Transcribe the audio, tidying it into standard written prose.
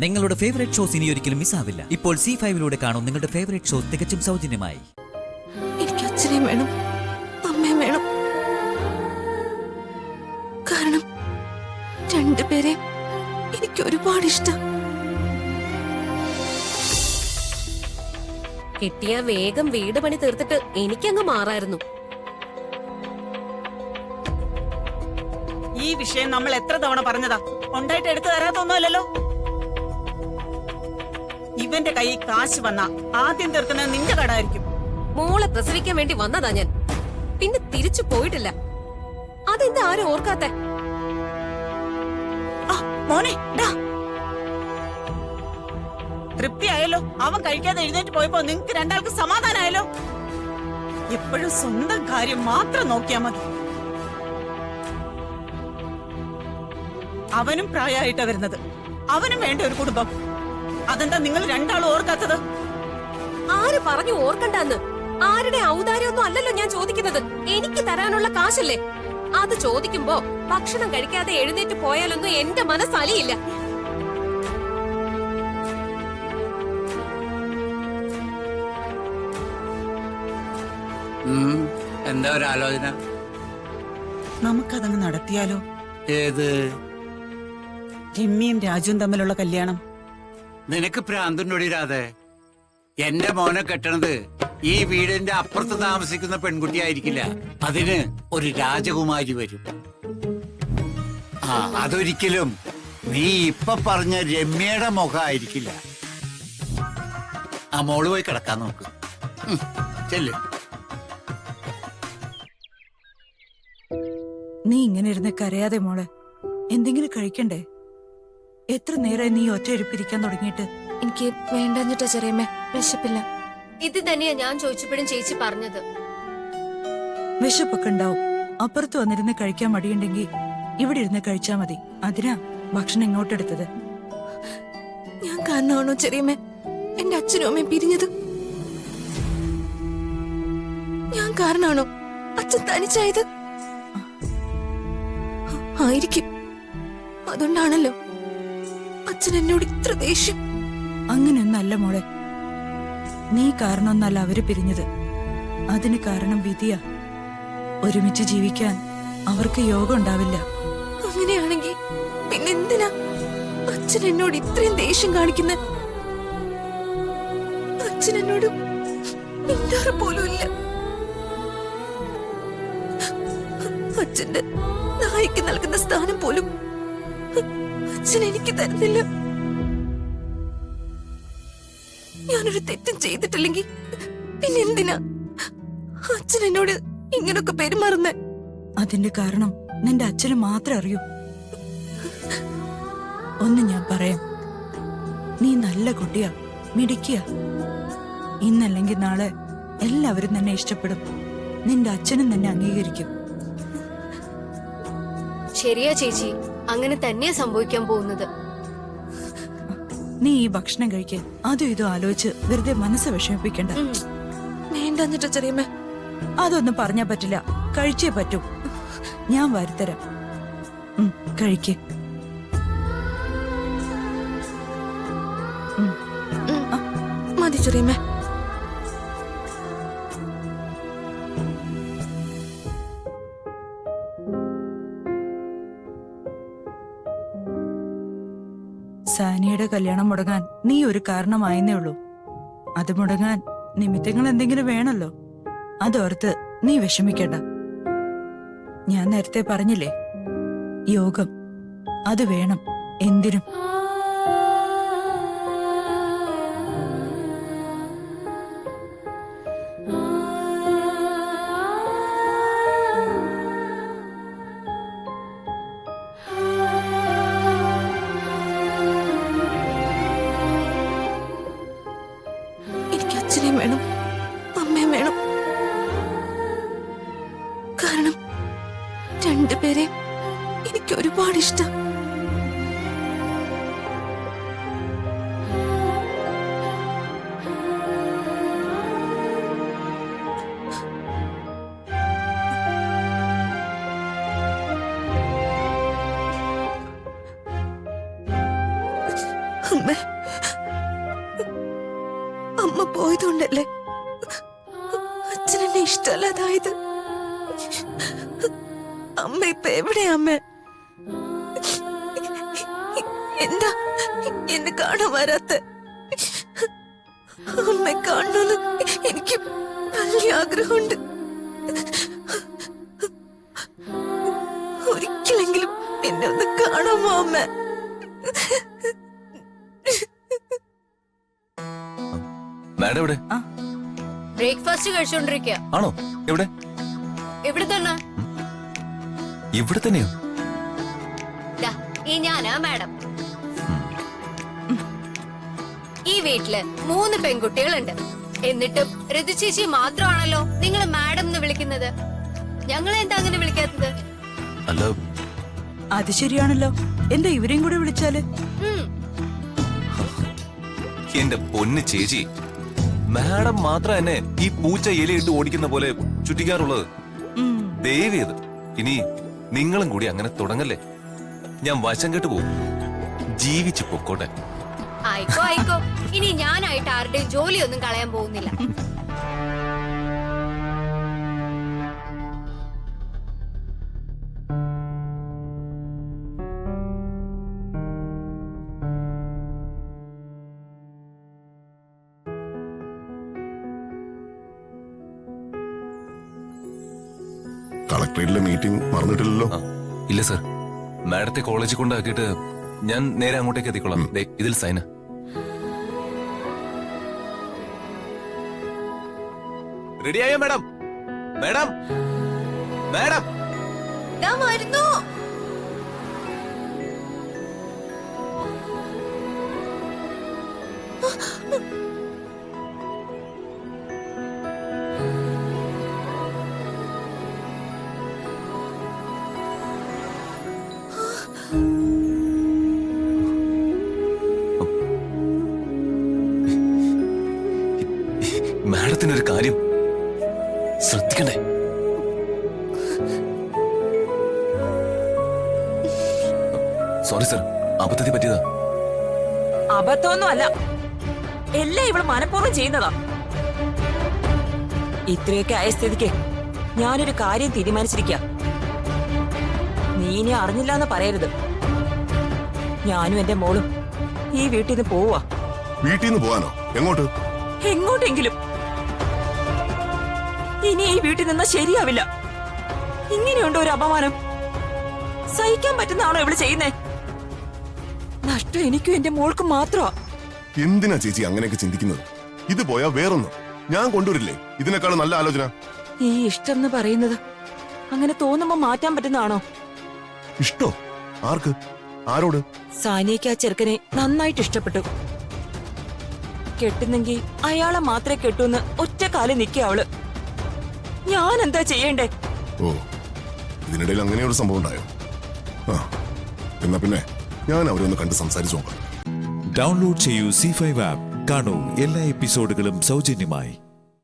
നിങ്ങളുടെ favourite shows ഇനി ഒരിക്കലും മിസ്സാവില്ല. ഇപ്പോൾ C5 കാണും നിങ്ങളുടെ ഫേവറേറ്റ് ഷോസ് തികച്ചും സൗജന്യമായി. എനിക്ക് അച്ഛനെയും വേണം, അമ്മയും വേണം. കാരണം രണ്ടുപേരെ എനിക്ക് ഒരുപാട് ഇഷ്ടം. കിട്ടിയ വേഗം വീട് പണി തീർത്തിട്ട് എനിക്കങ്ങ് മാറായിരുന്നു. ഈ വിഷയം നമ്മൾ എത്ര തവണ പറഞ്ഞതാ, ഉണ്ടായിട്ട് എടുത്തു തരാത്തൊന്നുമല്ലല്ലോ. ഇവന്റെ കയ്യിൽ കാശ് വന്നാ ആദ്യം തീർക്കുന്നത് നിന്റെ കടായിരിക്കും. മോളെ പ്രസവിക്കാൻ വേണ്ടി വന്നതാ ഞാൻ, പിന്നെ തിരിച്ചു പോയിട്ടില്ല. അതെന്താ ആരും ഓർക്കാത്തെ? മോനെ തൃപ്തിയായല്ലോ. അവൻ കഴിക്കാതെ എഴുന്നേറ്റ് പോയപ്പോ നിങ്ങക്ക് രണ്ടാൾക്ക് സമാധാനായല്ലോ. എപ്പോഴും സ്വന്തം കാര്യം മാത്രം നോക്കിയാ മതി. അവനും പ്രായമായിട്ടാ വരുന്നത്, അവനും വേണ്ട ഒരു കുടുംബം. അതെന്താ നിങ്ങൾ രണ്ടാളും ഓർക്കാത്തത്? ആര് പറഞ്ഞു ഓർക്കണ്ടെന്ന്? ആരുടെ ഔദാര്യമൊന്നും അല്ലല്ലോ ഞാൻ ചോദിക്കുന്നത്. എനിക്ക് തരാനുള്ള കാശല്ലേ അത് ചോദിക്കുമ്പോ ഭക്ഷണം കഴിക്കാതെ എഴുന്നേറ്റ് പോയാലൊന്നും എന്റെ മനസ്സലിയില്ല. എന്താ ഒരു ആലോചന? നമുക്കതങ്ങ് നടത്തിയാലോ? ഏത്? രമ്യയും രാജുവും തമ്മിലുള്ള കല്യാണം. നിനക്ക് പ്രാന്തുണ്ടൊടിരാതെ. എന്റെ മോനെ കെട്ടണത് ഈ വീടിന്റെ അപ്പുറത്ത് താമസിക്കുന്ന പെൺകുട്ടിയായിരിക്കില്ല, അതിന് ഒരു രാജകുമാരി വരും. അതൊരിക്കലും നീ ഇപ്പൊ പറഞ്ഞ രമ്യയുടെ മുഖമായിരിക്കില്ല. ആ മോള് പോയി കിടക്കാൻ നോക്ക്. ചെല്ല്. നീ ഇങ്ങനെ ഇരുന്ന് കരയാതെ മോളെ, എന്തെങ്കിലും കഴിക്കണ്ടേ? എത്ര നേരം നീ ഒറ്റ എഴുപ്പിരിക്കാൻ തുടങ്ങിയിട്ട്? എനിക്ക് വേണ്ടഞ്ഞിട്ടാ ചെറിയമ്മേ, വിശപ്പില്ല. ഇത് തന്നെയാ ഞാൻ ചോദിച്ചപ്പോഴും ചേച്ചി പറഞ്ഞത്. വിശപ്പൊക്കെ ഉണ്ടാവും. അപ്പുറത്ത് വന്നിരുന്ന് കഴിക്കാൻ മടിയുണ്ടെങ്കിൽ ഇവിടെ ഇരുന്ന് കഴിച്ചാ മതി. അതിനാ ഭക്ഷണം ഇങ്ങോട്ടെടുത്തത്. ഞാൻ കാരണമാണോ ചെറിയമ്മേ എന്റെ അച്ഛനും അമ്മയും പിരിഞ്ഞത്? ഞാൻ കാരണമാണോ അച്ഛൻ തനിച്ചായത്? ആയിരിക്കും. അതുകൊണ്ടാണല്ലോ അച്ഛൻ എന്നോട് ഇത്ര ദേഷ്യം. അങ്ങനെയൊന്നല്ല മോളെ, നീ കാരണമൊന്നല്ല അവര് പിരിഞ്ഞത്. അതിന് കാരണം വിധിയാ. ഒരുമിച്ച് ജീവിക്കാൻ അവർക്ക് യോഗം ഉണ്ടാവില്ല. അങ്ങനെയാണെങ്കിൽ പിന്നെന്തിനാ അച്ഛൻ എന്നോട് ഇത്രയും ദേഷ്യം കാണിക്കുന്നത്? അച്ഛൻ എന്നോട് മിണ്ടാറ് പോലും ഇല്ല. അച്ഛന്റെ നായിക്ക് നൽകുന്ന സ്ഥാനം പോലും അച്ഛൻ എനിക്ക് തരുന്നില്ല. ഞാനൊരു തെറ്റും ചെയ്തിട്ടില്ലെങ്കിൽ പിന്നെന്തിനാ അച്ഛൻ എന്നോട് ഇങ്ങനൊക്കെ പെരുമാറുന്നേ? അതിന്റെ കാരണം നിന്റെ അച്ഛന് മാത്രം അറിയൂ. ഒന്ന് ഞാൻ പറയാം, നീ നല്ല കുട്ടിയാ, മിടിക്കുക. ഇന്നല്ലെങ്കിൽ നാളെ എല്ലാവരും നിന്നെ ഇഷ്ടപ്പെടും. നിന്റെ അച്ഛനും നിന്നെ അംഗീകരിക്കും. ശരിയാ ചേച്ചി, അങ്ങനെ തന്നെയാ സംഭവിക്കാൻ പോകുന്നത്. നീ ഈ ഭക്ഷണം കഴിക്കാൻ അതും ഇതും ആലോചിച്ച് വെറുതെ മനസ്സ് വിഷമിപ്പിക്കണ്ട. വേണ്ടഞ്ഞിട്ടാ ചെറിയമ്മേ. അതൊന്നും പറഞ്ഞാ പറ്റില്ല, കഴിച്ചേ പറ്റൂ. ഞാൻ വരുത്തരാം. കഴിക്ക്. മതി ചെറിയമ്മേ. സാനിയുടെ കല്യാണം മുടങ്ങാൻ നീ ഒരു കാരണമായെന്നേ ഉള്ളൂ. അത് മുടങ്ങാൻ നിമിത്തങ്ങൾ എന്തെങ്കിലും വേണല്ലോ. അതോർത്ത് നീ വിഷമിക്കണ്ട. ഞാൻ നേരത്തെ പറഞ്ഞില്ലേ, യോഗം അത് വേണം എന്തിനും. എനിക്ക് അച്ഛനെയും വേണം, അമ്മയും വേണം. കാരണം രണ്ടുപേരെ എനിക്ക് ഒരുപാട് ഇഷ്ടം. പോയതുകൊണ്ടല്ലേ അച്ഛനെന്നെ ഇഷ്ടമല്ലാതായത്. അമ്മ ഇപ്പൊ എവിടെയാ അമ്മ? എന്താ എന്നെ കാണാൻ വരാത്ത? അമ്മ കാണണമെന്ന് എനിക്ക് വലിയ ആഗ്രഹമുണ്ട്. ഒരിക്കലെങ്കിലും എന്നെ ഒന്ന് കാണാമോ അമ്മ? മാഡം എവിടെ? ബ്രേക്ക്ഫാസ്റ്റ് കഴിച്ചോണ്ടിരിക്കുക. ആണോ? എവിടെ? എവിടെ തന്നെ? ഇവിടെ തന്നെയോ? ദാ, ഈ ഞാനാ മാഡം. ഈ വീട്ടില് 3 പെൺകുട്ടികളുണ്ട്. എന്നിട്ടും ഋതു ചേച്ചി മാത്രമാണല്ലോ നിങ്ങൾ മാഡം എന്ന് വിളിക്കുന്നത്. ഞങ്ങളെ എന്താ അങ്ങനെ വിളിക്കാത്തത്? അല്ല, അത് ശരിയാണല്ലോ. എന്താ ഇവരെയും കൂടെ വിളിച്ചാല്? ഉം. എന്റെ പൊന്ന് ചേച്ചി, മാഡം മാത്രം എന്നെ ഈ പൂച്ച ഇലയിട്ട് ഓടിക്കുന്ന പോലെ ചുറ്റിക്കാറുള്ളത്. ദേവിയത് ഇനി നിങ്ങളും കൂടി അങ്ങനെ തുടങ്ങല്ലേ. ഞാൻ വശം കെട്ട് പോകും. ജീവിച്ചു പൊക്കോട്ടെ. ആയിക്കോ ആയിക്കോ. ഇനി ഞാനായിട്ട് ആരുടെയും ജോലിയൊന്നും കളയാൻ പോകുന്നില്ല. കളക്ടറേറ്റിലെ മീറ്റിംഗ് മറന്നിട്ടില്ലല്ലോ? ആ, ഇല്ല സർ. മാഡത്തെ കോളേജിൽ കൊണ്ടാക്കിയിട്ട് ഞാൻ നേരെ അങ്ങോട്ടേക്ക് എത്തിക്കൊള്ളാം. ദേ, ഇതിൽ സൈന. റെഡിയായോ മാഡം? Madam, madam. ദാ വരുന്നു. മാഡത്തിനൊരു കാര്യം ശ്രദ്ധിക്കണ്ടേ? സോറി സർ, അബദ്ധത്തിൽ പറ്റിയതാ. അബദ്ധമൊന്നും അല്ല, എല്ലാം ഇവള് മനഃപൂർവ്വം ചെയ്യുന്നതാ. ഇത്രയൊക്കെ ആയ സ്ഥിതിക്ക് ഞാനൊരു കാര്യം തീരുമാനിച്ചിരിക്കുക. നീ ഇനി അറിഞ്ഞില്ല എന്ന് പറയരുത്. ഞാനും എന്റെ മോളും ഈ വീട്ടിൽ നിന്ന് പോവാ. വീട്ടിൽ നിന്ന് പോവാനോ? എങ്ങോട്ട്? എങ്ങോട്ടെങ്കിലും. ഇനി ഈ വീട്ടിൽ നിന്നാ ശരിയാവില്ല. ഇങ്ങനെയുണ്ടോ ഒരു അപമാനം? സഹിക്കാൻ പറ്റുന്നതാണോ ഇവള് ചെയ്യുന്നേ? നഷ്ടം എനിക്കും എന്റെ മോൾക്കും മാത്രമാ. എന്തിനാ ചേച്ചി അങ്ങനെയൊക്കെ ചിന്തിക്കുന്നത്? ഇത് പോയാ വേറൊന്നും ഞാൻ കൊണ്ടുവരില്ലേ ഇതിനേക്കാളും നല്ല ആലോചന. ഈ ഇഷ്ടം എന്ന് പറയുന്നത് അങ്ങനെ തോന്നുമ്പോ മാറ്റാൻ പറ്റുന്നതാണോ? ഇഷ്ടോ? ആർക്ക്? ആരോട്? സാനിയക്ക് ആ ചെറുക്കനെ നന്നായിട്ട് ഇഷ്ടപ്പെട്ടു. കെട്ടുന്നെങ്കിൽ അയാളെ മാത്രമേ കെട്ടൂന്ന് ഒറ്റ കാലം നിൽക്കുക അവള്. ഞാൻ എന്താ ചെയ്യണ്ടേ? ഓ, ഇതിനിടയിൽ അങ്ങനെ ഒരു സംഭവം ഉണ്ടായോ? ആ, എന്നാ പിന്നെ ഞാൻ അവരൊന്ന് കണ്ട് സംസാരിച്ചു നോക്കാം. ഡൗൺലോഡ് ചെയ്യൂ C5 ആപ്പ്. കാണൂ എല്ലാ എപ്പിസോഡുകളും സൗജന്യമായി.